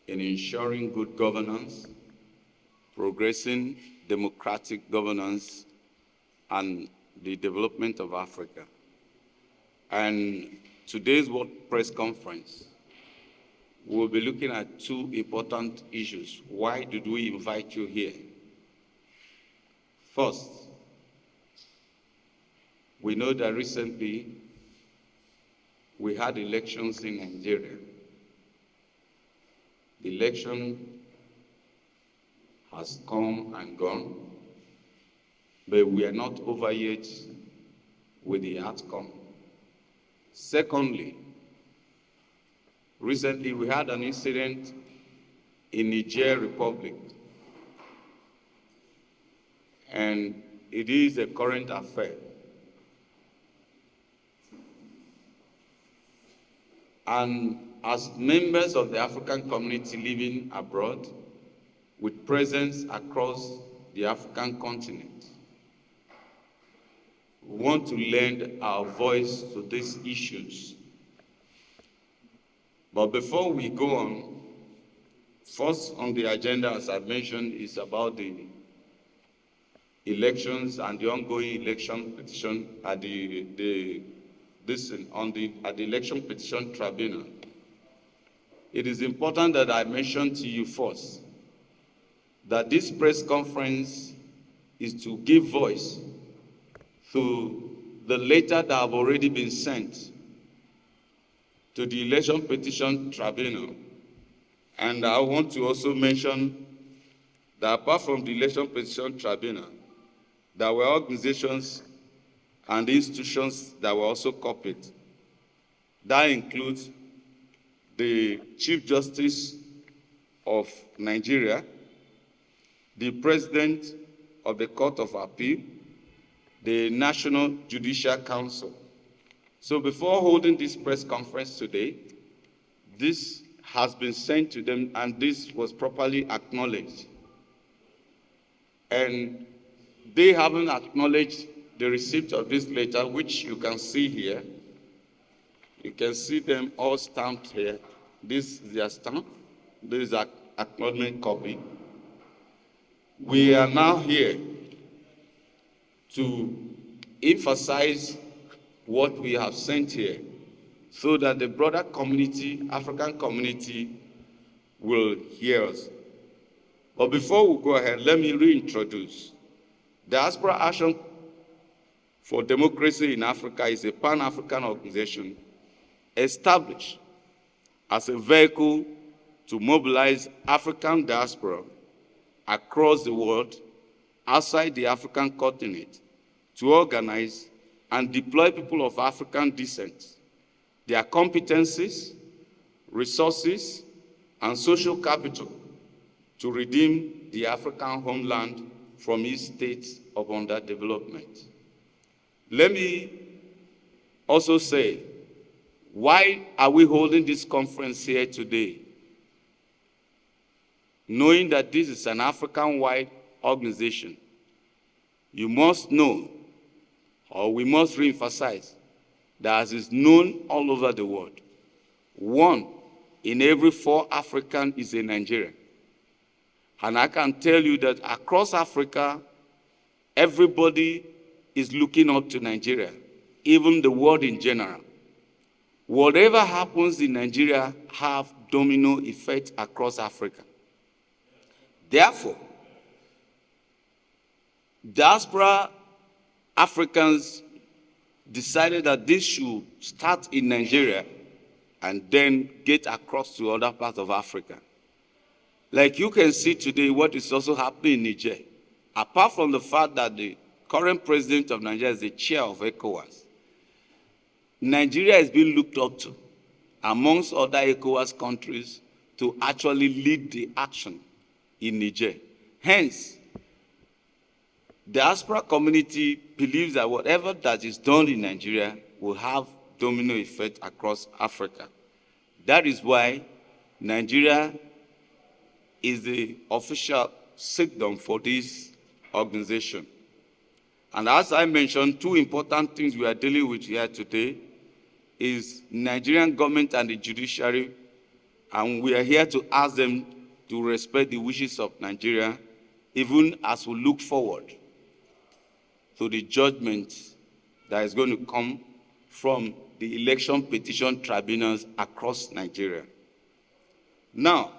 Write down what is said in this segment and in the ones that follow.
in ensuring good governance, progressing democratic governance, and the development of Africa. And today's World Press Conference, we'll be looking at two important issues. Why did we invite you here? First, we know that recently we had elections in Nigeria. The election has come and gone, but we are not over yet with the outcome. Secondly, recently we had an incident in Niger Republic, and it is a current affair. And as members of the African community living abroad, with presence across the African continent, we want to lend our voice to these issues. But before we go on, first on the agenda, as I mentioned, is about the elections and the ongoing election petition at the Election Petition Tribunal. It is important that I mention to you first that this press conference is to give voice to the letter that have already been sent to the Election Petition Tribunal. And I want to also mention that apart from the Election Petition Tribunal, there were organizations and institutions that were also copied. That includes the Chief Justice of Nigeria, the President of the Court of Appeal, the National Judicial Council. So before holding this press conference today, this has been sent to them and this was properly acknowledged. And they haven't acknowledged the receipt of this letter, which you can see here. You can see them all stamped here. This is their stamp. This is an acknowledgement copy. We are now here to emphasize what we have sent here so that the broader community, African community, will hear us. But before we go ahead, let me reintroduce. Diaspora Action for Democracy in Africa is a Pan-African organization established as a vehicle to mobilize African diaspora across the world, outside the African continent, to organize and deploy people of African descent, their competencies, resources, and social capital to redeem the African homeland from its state of underdevelopment. Let me also say, why are we holding this conference here today? Knowing that this is an African-wide organization, you must know, or we must reemphasize, that as is known all over the world, 1 in every 4 Africans is a Nigerian. And I can tell you that across Africa, everybody is looking up to Nigeria, even the world in general. Whatever happens in Nigeria have domino effect across Africa. Therefore, diaspora Africans decided that this should start in Nigeria and then get across to other parts of Africa. Like you can see today what is also happening in Niger. Apart from the fact that the current president of Nigeria is the chair of ECOWAS, Nigeria is being looked up to, amongst other ECOWAS countries, to actually lead the action in Niger. Hence, the diaspora community believes that whatever that is done in Nigeria will have domino effect across Africa. That is why Nigeria is the official sit-down for this organization. And as I mentioned, 2 important things we are dealing with here today is Nigerian government and the judiciary And we are here to ask them to respect the wishes of Nigeria, even as we look forward to the judgment that is going to come from the election petition tribunals across Nigeria. Now,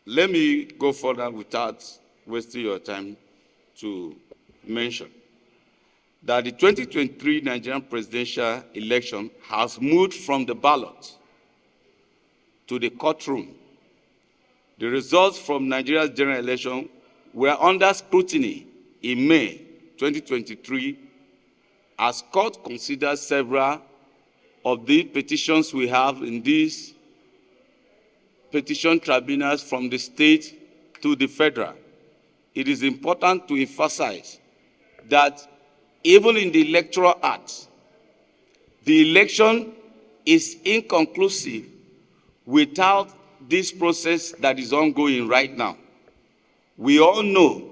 let me go further without wasting your time to mention that the 2023 Nigerian presidential election has moved from the ballot to the courtroom. The results from Nigeria's general election were under scrutiny in May 2023 as court considered several of the petitions we have in these petition tribunals from the state to the federal. It is important to emphasize that even in the Electoral Act, the election is inconclusive without this process that is ongoing right now. We all know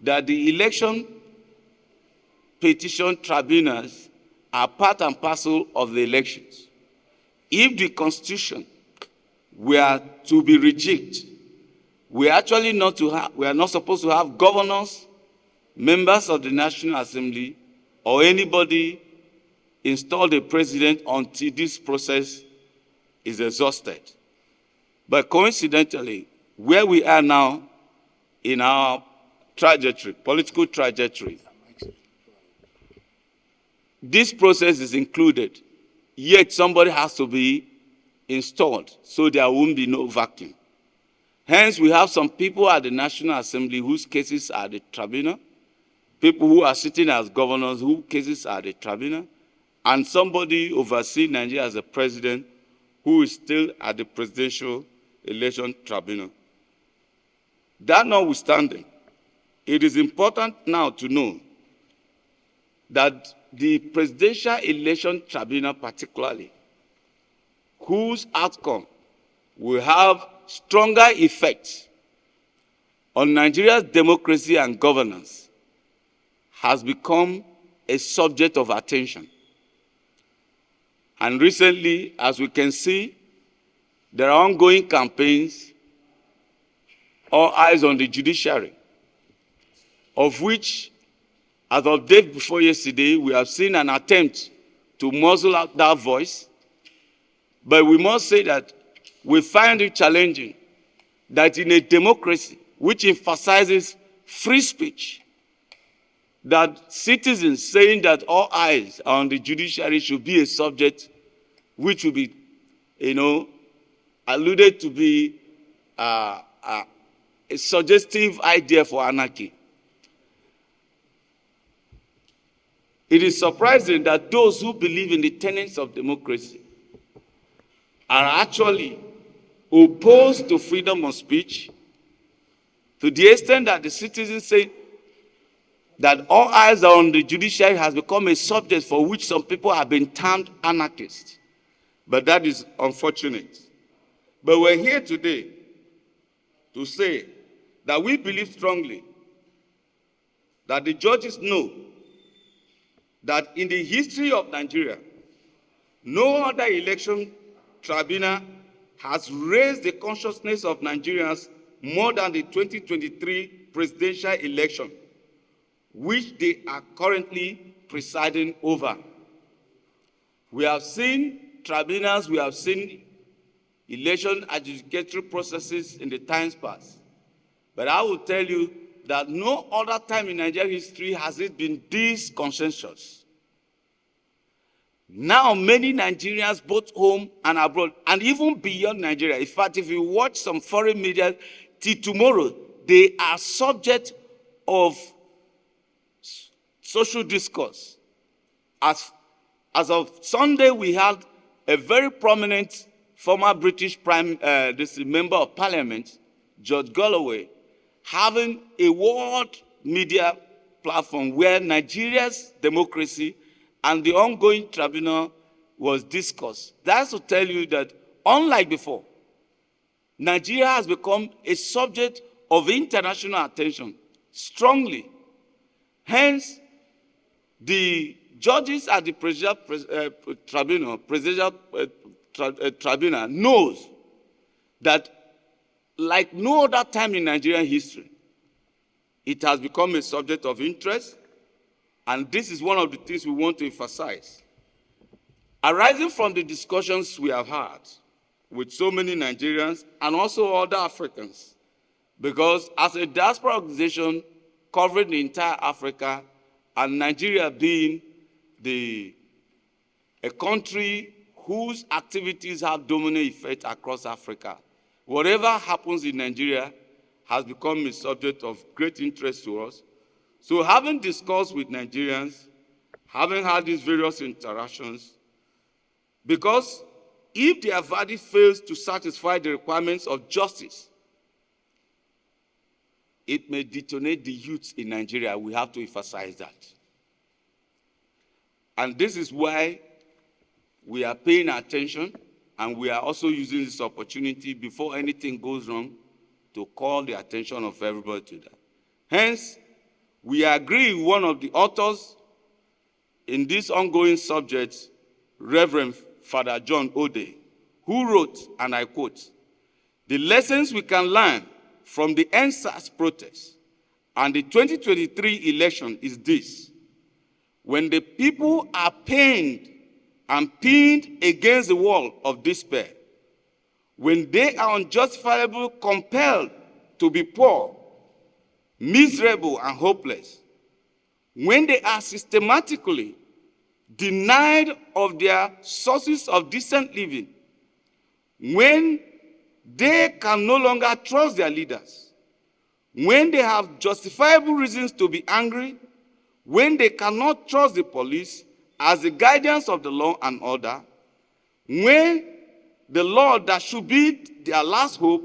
that the election petition tribunals are part and parcel of the elections. If the Constitution were to be rejected, we are not supposed to have governors, members of the National Assembly, or anybody install the president until this process is exhausted. But coincidentally, where we are now in our trajectory, political trajectory, this process is included, yet somebody has to be installed so there won't be no vacuum. Hence, we have some people at the National Assembly whose cases are the tribunal, people who are sitting as governors whose cases are the tribunal, and somebody overseeing Nigeria as a president who is still at the presidential election tribunal. That notwithstanding, it is important now to know that the presidential election tribunal particularly, whose outcome will have stronger effects on Nigeria's democracy and governance, has become a subject of attention. And recently, as we can see, there are ongoing campaigns, all eyes on the judiciary, of which, as of day before yesterday, we have seen an attempt to muzzle out that voice. But we must say that we find it challenging that in a democracy which emphasizes free speech, that citizens saying that all eyes on the judiciary should be a subject which will be, alluded to be a suggestive idea for anarchy. It is surprising that those who believe in the tenets of democracy are actually opposed to freedom of speech to the extent that the citizens say that all eyes are on the judiciary has become a subject for which some people have been termed anarchists. But that is unfortunate. But we're here today to say that we believe strongly that the judges know that in the history of Nigeria, no other election tribunal has raised the consciousness of Nigerians more than the 2023 presidential election, which they are currently presiding over. We have seen tribunals, we have seen election adjudicatory processes in the times past. But I will tell you that no other time in Nigerian history has it been this consensus. Now, many Nigerians, both home and abroad, and even beyond Nigeria, in fact, if you watch some foreign media, till tomorrow, they are subject of social discourse. As of Sunday, we had a very prominent former British member of parliament, George Galloway, having a world media platform where Nigeria's democracy and the ongoing tribunal was discussed. That's to tell you that, unlike before, Nigeria has become a subject of international attention strongly. Hence, the judges at the presidential tribunal knows that like no other time in Nigerian history, it has become a subject of interest, and this is one of the things we want to emphasize. Arising from the discussions we have had with so many Nigerians and also other Africans, because as a diaspora organization covering the entire Africa, and Nigeria being a country whose activities have dominant effect across Africa, whatever happens in Nigeria has become a subject of great interest to us. So having discussed with Nigerians, having had these various interactions, because if their verdict fails to satisfy the requirements of justice, it may detonate the youth in Nigeria. We have to emphasize that. And this is why we are paying attention, and we are also using this opportunity before anything goes wrong to call the attention of everybody to that. Hence, we agree with one of the authors in this ongoing subject, Reverend Father John Ode, who wrote, and I quote, "The lessons we can learn from the NSAS protests and the 2023 election is this: when the people are pained and pinned against the wall of despair, when they are unjustifiably compelled to be poor, miserable, and hopeless, when they are systematically denied of their sources of decent living, when they can no longer trust their leaders, when they have justifiable reasons to be angry, when they cannot trust the police as the guardians of the law and order, when the law that should be their last hope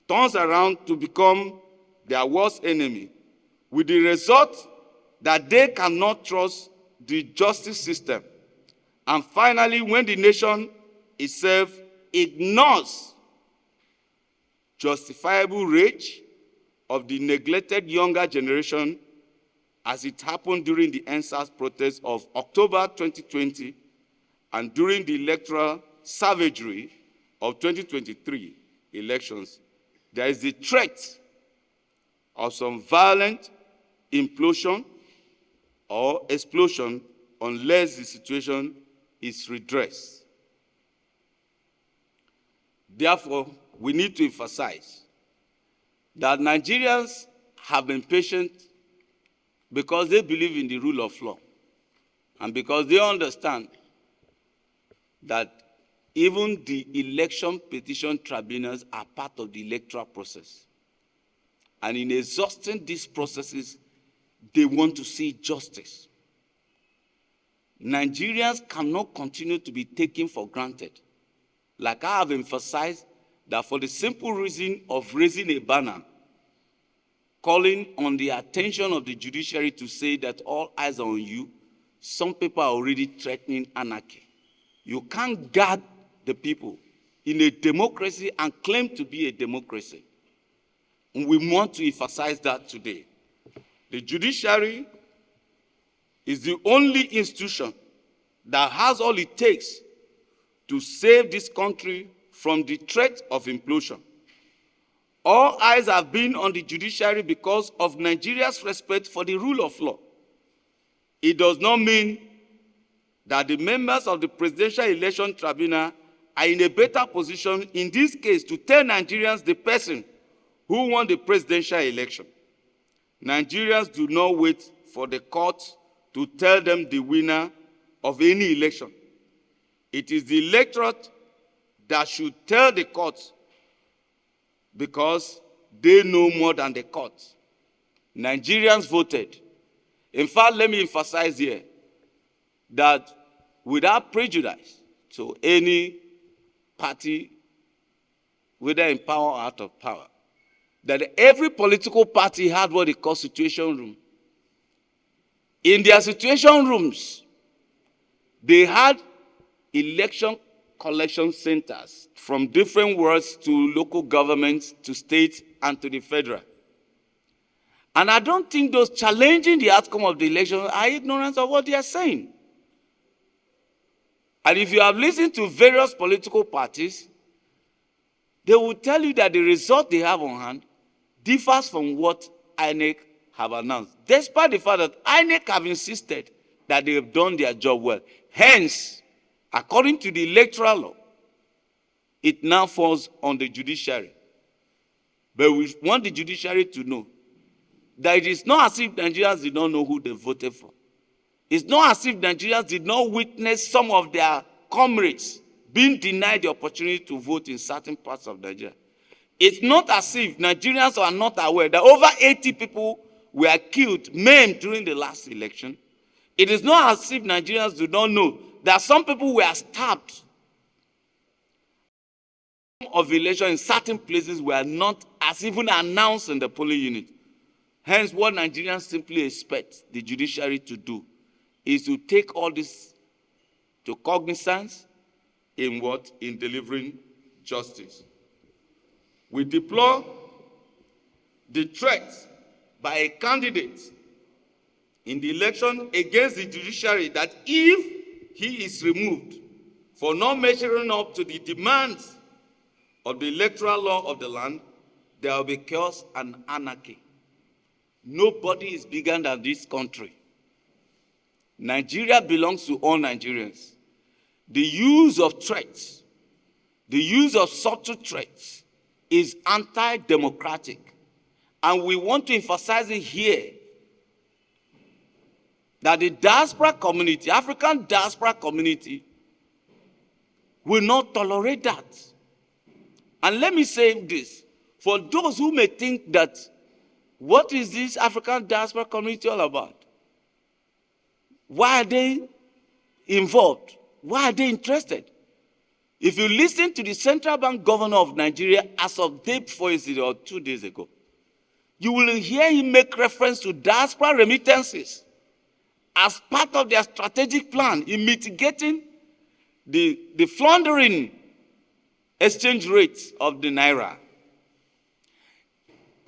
turns around to become their worst enemy, with the result that they cannot trust the justice system, and finally, when the nation itself ignores justifiable rage of the neglected younger generation, as it happened during the NSAS protests of October 2020 and during the electoral savagery of 2023 elections, there is the threat of some violent implosion or explosion unless the situation is redressed. Therefore, we need to emphasize that Nigerians have been patient because they believe in the rule of law and because they understand that even the election petition tribunals are part of the electoral process. And in exhausting these processes, they want to see justice. Nigerians cannot continue to be taken for granted. Like I have emphasized, that for the simple reason of raising a banner, calling on the attention of the judiciary to say that all eyes are on you, some people are already threatening anarchy. You can't guard the people in a democracy and claim to be a democracy. And we want to emphasize that today. The judiciary is the only institution that has all it takes to save this country from the threat of implosion. All eyes have been on the judiciary because of Nigeria's respect for the rule of law. It does not mean that the members of the Presidential Election Tribunal are in a better position in this case to tell Nigerians the person who won the presidential election. Nigerians do not wait for the court to tell them the winner of any election. It is the electorate that should tell the court because they know more than the court. Nigerians voted. In fact, let me emphasize here that without prejudice to any party, whether in power or out of power, that every political party had what they call situation room. In their situation rooms, they had election collection centers from different wards to local governments, to states, and to the federal. And I don't think those challenging the outcome of the election are ignorant of what they are saying. And if you have listened to various political parties, they will tell you that the result they have on hand differs from what INEC have announced, despite the fact that INEC have insisted that they have done their job well. Hence, according to the electoral law, it now falls on the judiciary. But we want the judiciary to know that it is not as if Nigerians did not know who they voted for. It's not as if Nigerians did not witness some of their comrades being denied the opportunity to vote in certain parts of Nigeria. It's not as if Nigerians are not aware that over 80 people were killed, maimed during the last election. It is not as if Nigerians do not know that some people were stabbed of election in certain places were not as even announced in the polling unit. Hence, what Nigerians simply expect the judiciary to do is to take all this to cognizance in what? In delivering justice. We deplore the threat by a candidate in the election against the judiciary that if he is removed for not measuring up to the demands of the electoral law of the land, there will be chaos and anarchy. Nobody is bigger than this country. Nigeria belongs to all Nigerians. The use of threats, the use of subtle threats is anti-democratic. And we want to emphasize it here that the diaspora community, African diaspora community, will not tolerate that. And let me say this, for those who may think that, what is this African diaspora community all about? Why are they involved? Why are they interested? If you listen to the central bank governor of Nigeria as of day before yesterday or 2 days ago, you will hear him make reference to diaspora remittances as part of their strategic plan in mitigating the floundering exchange rates of the Naira.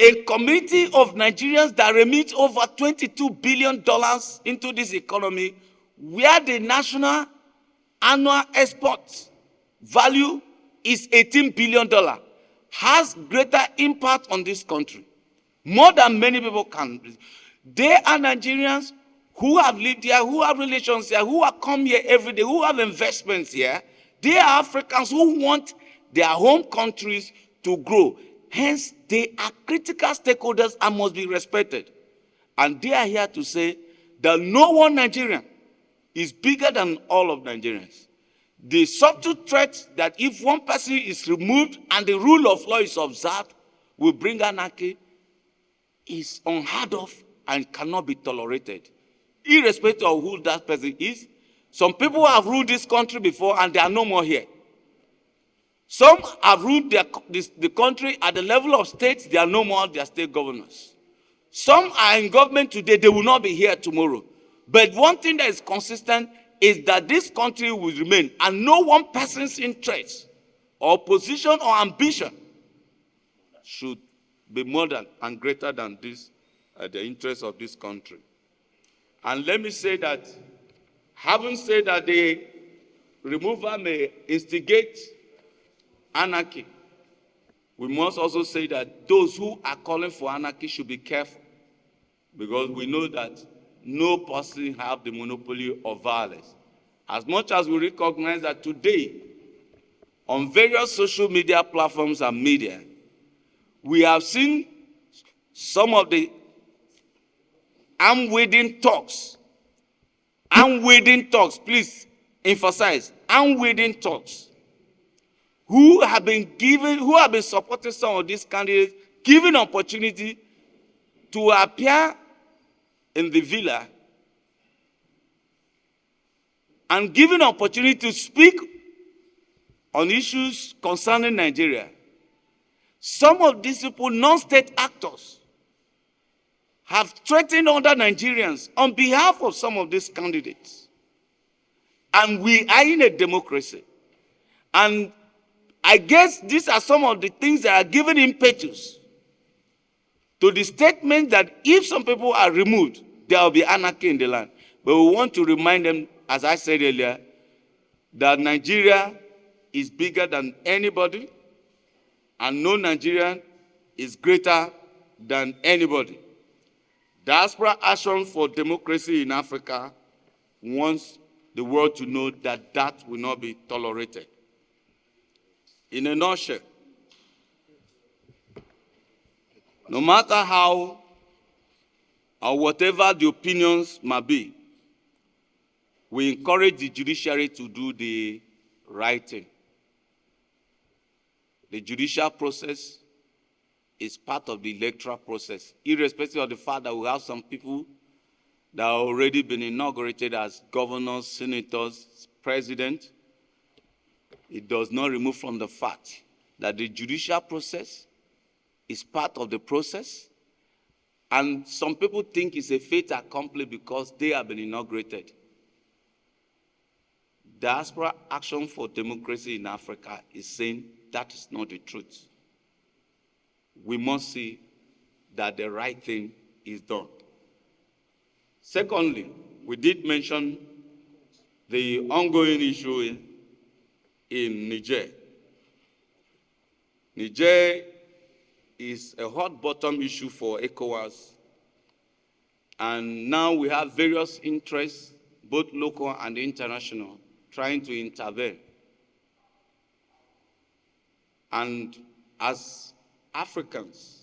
A community of Nigerians that remit over $22 billion into this economy, where the national annual export value is $18 billion, has greater impact on this country, more than many people can. They are Nigerians who have lived here, who have relations here, who have come here every day, who have investments here. They are Africans who want their home countries to grow. Hence, they are critical stakeholders and must be respected. And they are here to say that no one Nigerian is bigger than all of Nigerians. The subtle threat that if one person is removed and the rule of law is observed will bring anarchy is unheard of and cannot be tolerated, irrespective of who that person is. Some people have ruled this country before and they are no more here. Some have ruled the country at the level of states, they are no more their state governors. Some are in government today, they will not be here tomorrow. But one thing that is consistent is that this country will remain, and no one person's interest or position or ambition should be more than and greater than this, the interest of this country. And let me say that, having said that the removal may instigate anarchy, we must also say that those who are calling for anarchy should be careful, because we know that no person has the monopoly of violence. As much as we recognize that today, on various social media platforms and media, we have seen some of the unwitting talks, please emphasize, unwitting talks, who have been supporting some of these candidates, given opportunity to appear in the villa and given opportunity to speak on issues concerning Nigeria. Some of these people, non-state actors, have threatened other Nigerians on behalf of some of these candidates. And we are in a democracy. And I guess these are some of the things that are given impetus to the statement that if some people are removed, there will be anarchy in the land. But we want to remind them, as I said earlier, that Nigeria is bigger than anybody. and no Nigerian is greater than anybody. Diaspora Action for Democracy in Africa wants the world to know that that will not be tolerated. In a nutshell, no matter how or whatever the opinions might be, we encourage the judiciary to do the right thing. The judicial process is part of the electoral process, irrespective of the fact that we have some people that have already been inaugurated as governors, senators, president. It does not remove from the fact that the judicial process is part of the process, and some people think it's a fait accompli because they have been inaugurated. Diaspora Action for Democracy in Africa is saying that is not the truth. We must see that the right thing is done. Secondly, we did mention the ongoing issue in Niger. Niger is a hot button issue for ECOWAS, and now we have various interests, both local and international, trying to intervene. And as Africans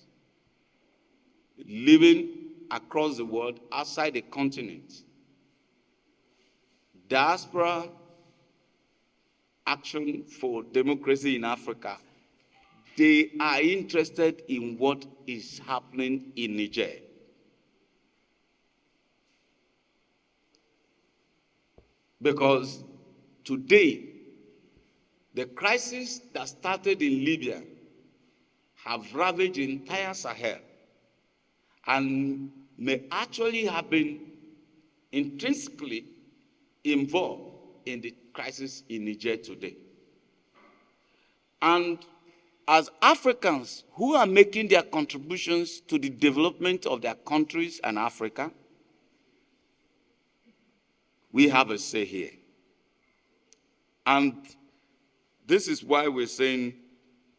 living across the world, outside the continent, Diaspora Action for Democracy in Africa, they are interested in what is happening in Niger. Because today, the crisis that started in Libya have ravaged the entire Sahel and may actually have been intrinsically involved in the crisis in Niger today. And as Africans who are making their contributions to the development of their countries and Africa, we have a say here. And this is why we're saying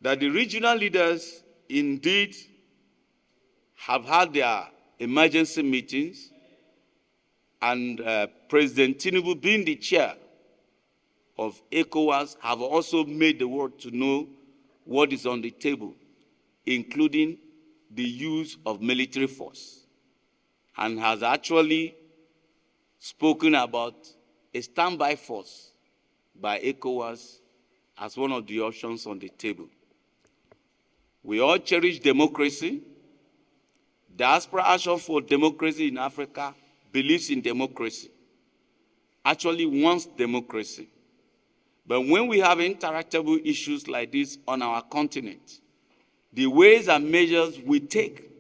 that the regional leaders indeed have had their emergency meetings, and President Tinubu, being the chair of ECOWAS, have also made the world to know what is on the table, including the use of military force, and has actually spoken about a standby force by ECOWAS as one of the options on the table. We all cherish democracy. Diaspora Action for Democracy in Africa believes in democracy, actually wants democracy. But when we have interactable issues like this on our continent, the ways and measures we take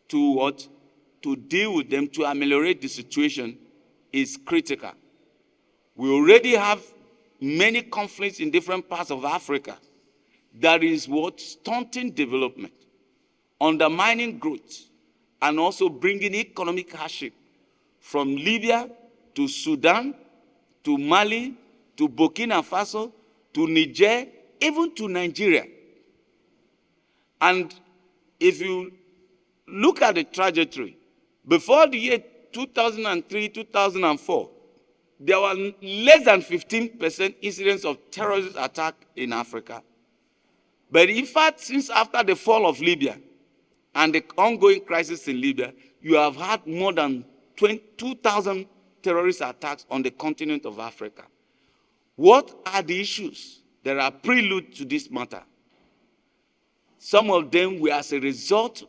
to deal with them, to ameliorate the situation, is critical. We already have many conflicts in different parts of Africa. That is what stunting development, undermining growth, and also bringing economic hardship from Libya to Sudan, to Mali, to Burkina Faso, to Niger, even to Nigeria. And if you look at the trajectory, before the year 2003, 2004, there were less than 15% incidents of terrorist attack in Africa. But in fact, since after the fall of Libya and the ongoing crisis in Libya, you have had more than 2,000 terrorist attacks on the continent of Africa. What are the issues that are prelude to this matter? Some of them were as a result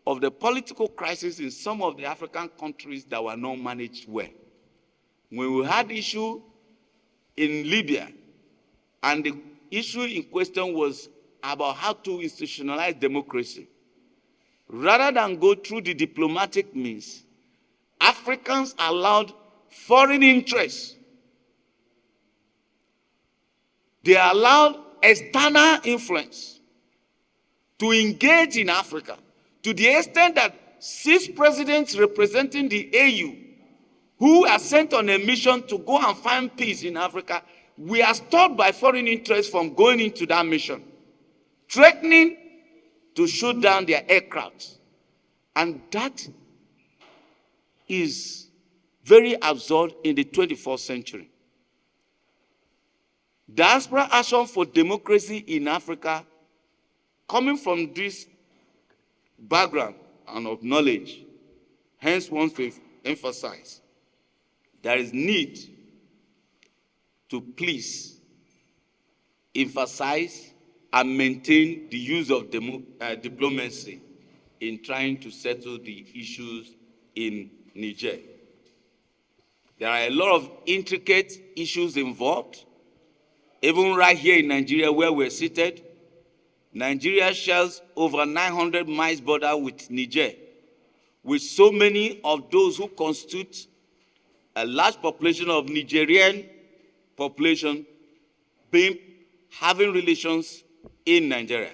of the political crisis in some of the African countries that were not managed well. When we had issue in Libya, and the issue in question was about how to institutionalize democracy, rather than go through the diplomatic means, Africans allowed foreign interests. They allowed external influence to engage in Africa, to the extent that 6 presidents representing the AU, who are sent on a mission to go and find peace in Africa, we are stopped by foreign interests from going into that mission, threatening to shoot down their aircraft. And that is very absurd in the 21st century. Diaspora Action for Democracy in Africa, coming from this background and of knowledge, hence wants to emphasize there is need to please emphasize and maintain the use of diplomacy in trying to settle the issues in Niger. There are a lot of intricate issues involved. Even right here in Nigeria where we're seated, Nigeria shares over 900 miles border with Niger, with so many of those who constitute a large population of Nigerian population having relations in Nigeria.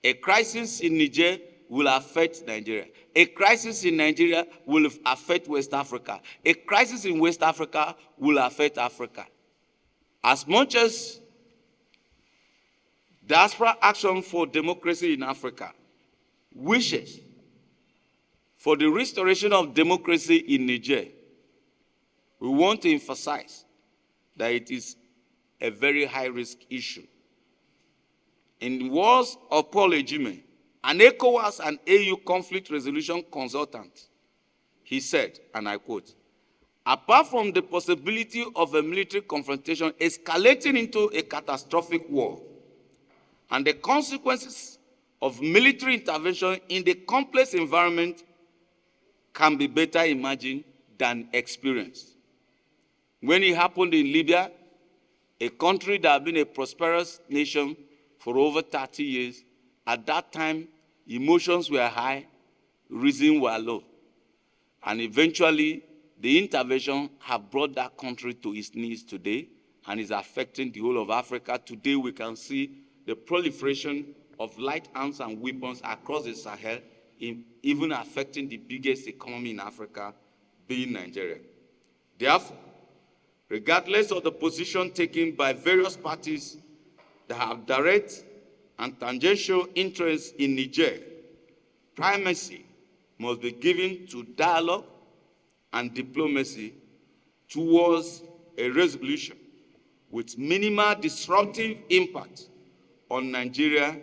A crisis in Niger will affect Nigeria. A crisis in Nigeria will affect West Africa. A crisis in West Africa will affect Africa. As much as Diaspora Action for Democracy in Africa wishes for the restoration of democracy in Niger, we want to emphasize that it is a very high-risk issue. In wars of Paul Judgement, an ECOWAS and AU conflict resolution consultant, he said, and I quote, "Apart from the possibility of a military confrontation escalating into a catastrophic war and the consequences of military intervention in the complex environment can be better imagined than experienced." When it happened in Libya, a country that had been a prosperous nation for over 30 years, at that time, emotions were high, reason were low. And eventually, the intervention have brought that country to its knees today and is affecting the whole of Africa. Today, we can see the proliferation of light arms and weapons across the Sahel, even affecting the biggest economy in Africa, being Nigeria. Therefore, regardless of the position taken by various parties that have direct and tangential interests in Niger, primacy must be given to dialogue and diplomacy towards a resolution with minimal disruptive impact on Nigeria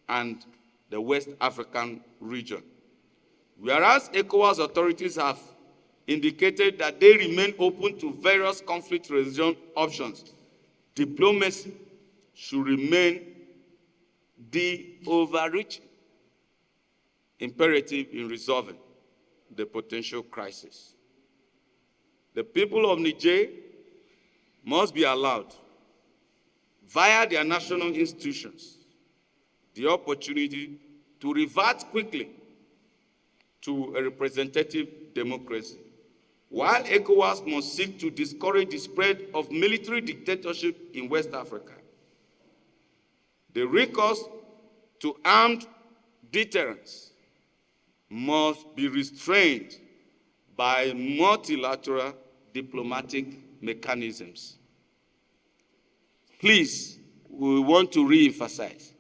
and the West African region. Whereas ECOWAS authorities have indicated that they remain open to various conflict resolution options, diplomacy should remain the overreaching imperative in resolving the potential crisis. The people of Niger must be allowed, via their national institutions, the opportunity to revert quickly to a representative democracy, while ECOWAS must seek to discourage the spread of military dictatorship in West Africa. The recourse to armed deterrence must be restrained by multilateral diplomatic mechanisms. Please, we want to re-emphasize.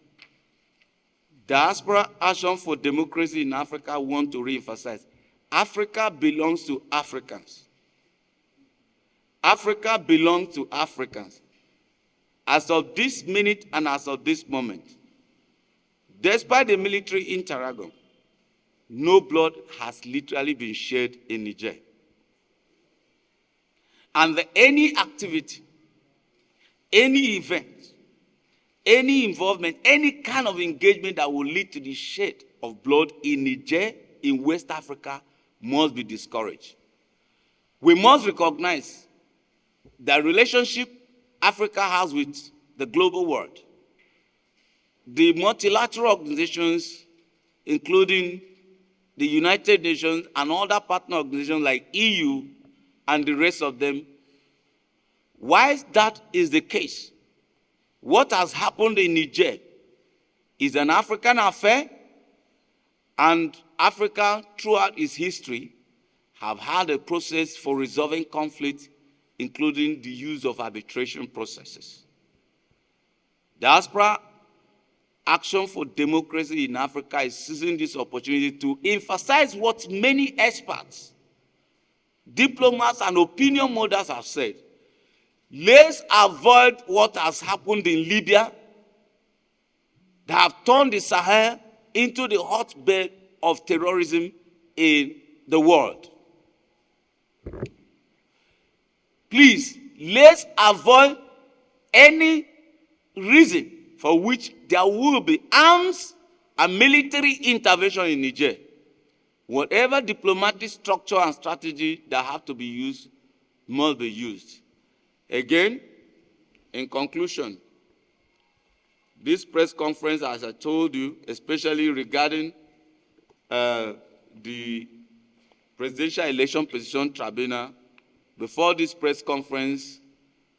Diaspora Action for Democracy in Africa want to re-emphasize. Africa belongs to Africans. Africa belongs to Africans. As of this minute and as of this moment, despite the military interregnum, no blood has literally been shed in Niger. And any activity, any event, any involvement, any kind of engagement that will lead to the shed of blood in Niger, in West Africa, must be discouraged. We must recognize the relationship Africa has with the global world. The multilateral organizations, including the United Nations and other partner organizations like EU and the rest of them. Why that is the case? What has happened in Niger is an African affair, and Africa, throughout its history, have had a process for resolving conflict, including the use of arbitration processes. Diaspora Action for Democracy in Africa is seizing this opportunity to emphasize what many experts, diplomats, and opinion mothers have said. Let's avoid what has happened in Libya that have turned the Sahel into the hotbed of terrorism in the world. Please, let's avoid any reason for which there will be arms and military intervention in Niger. Whatever diplomatic structure and strategy that have to be used must be used. Again, in conclusion, this press conference, as I told you, especially regarding the Presidential Election Petition Tribunal, before this press conference,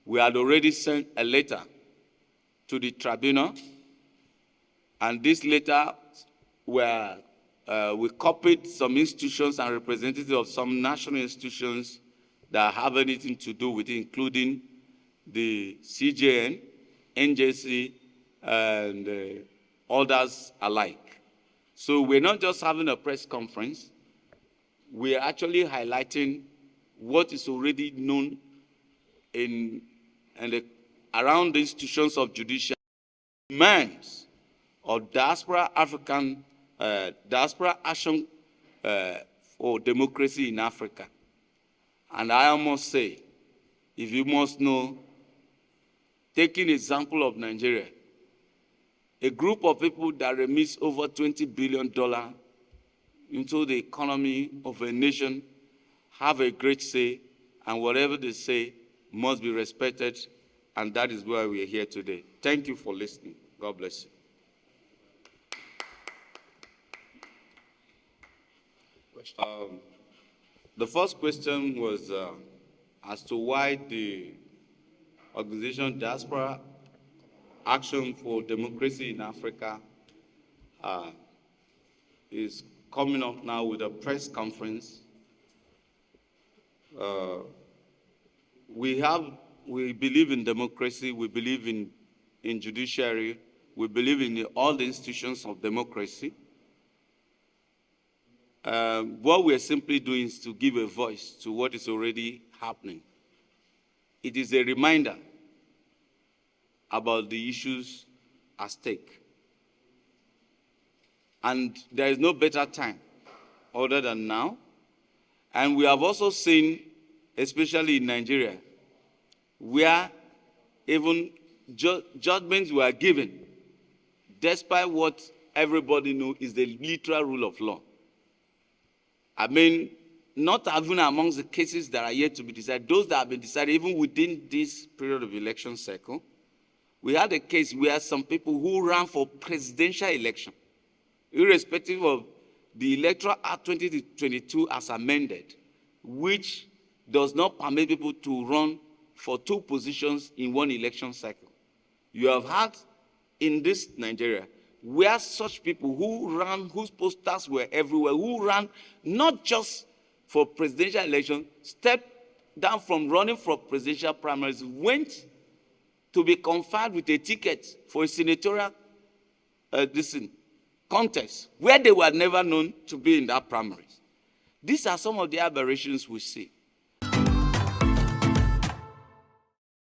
we had already sent a letter to the tribunal, and this letter where we copied some institutions and representatives of some national institutions that have anything to do with it, including the CJN, NJC, and others alike. So we're not just having a press conference, we're actually highlighting what is already known around the institutions of judiciary, demands of Diaspora Action for Democracy in Africa. And I must say, if you must know, taking example of Nigeria, a group of people that remits over $20 billion into the economy of a nation have a great say, and whatever they say must be respected, and that is why we are here today. Thank you for listening. God bless you. The first question was as to why the organization Diaspora Action for Democracy in Africa is coming up now with a press conference. We believe in democracy, we believe in judiciary, we believe in all the institutions of democracy. What we're simply doing is to give a voice to what is already happening. It is a reminder about the issues at stake. And there is no better time other than now. And we have also seen, especially in Nigeria, where even judgments were given, despite what everybody knows is the literal rule of law. I mean, not even amongst the cases that are yet to be decided, those that have been decided even within this period of election cycle, we had a case where some people who ran for presidential election, irrespective of the Electoral Act 2022 as amended, which does not permit people to run for two positions in one election cycle. You have had in this Nigeria where such people who ran, whose posters were everywhere, who ran not just for presidential election, stepped down from running for presidential primaries, went to be conferred with a ticket for a senatorial contest, where they were never known to be in that primaries. These are some of the aberrations we see.